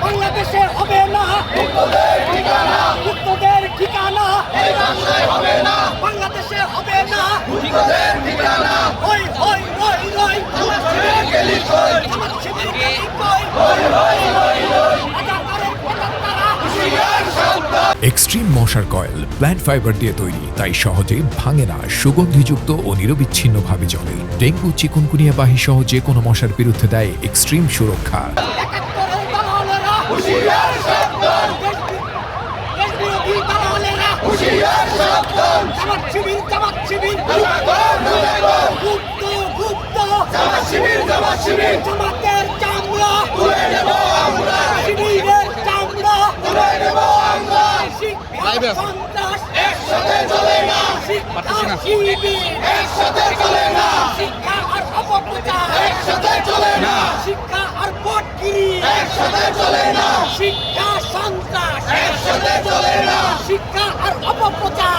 বাংলাদেশে হবে না মুক্তদের ঠিকানা, বাংলাদেশে হবে না হই হই রই রই আমার শিবির গেলি কই এক্সট্রিম মশার কয়েল প্ল্যান্ট ফাইবার দিয়ে তৈরি, তাই সহজে ভাঙে না, সুগন্ধিযুক্ত ও নিরবিচ্ছিন্নভাবে জ্বলে। ডেঙ্গু, চিকুনগুনিয়াবাহী সহ যে কোনো মশার বিরুদ্ধে দেয় এক্সট্রিম সুরক্ষা। একসাথে চলে না, একসাথে চলে না, শিক্ষা আর অপপ্রচার একসাথে চলে না, শিক্ষা আর ভোটগিরি একসাথে চলে না, শিক্ষা সন্ত্রাস একসাথে চলে না, শিক্ষা আর অপপ্রচার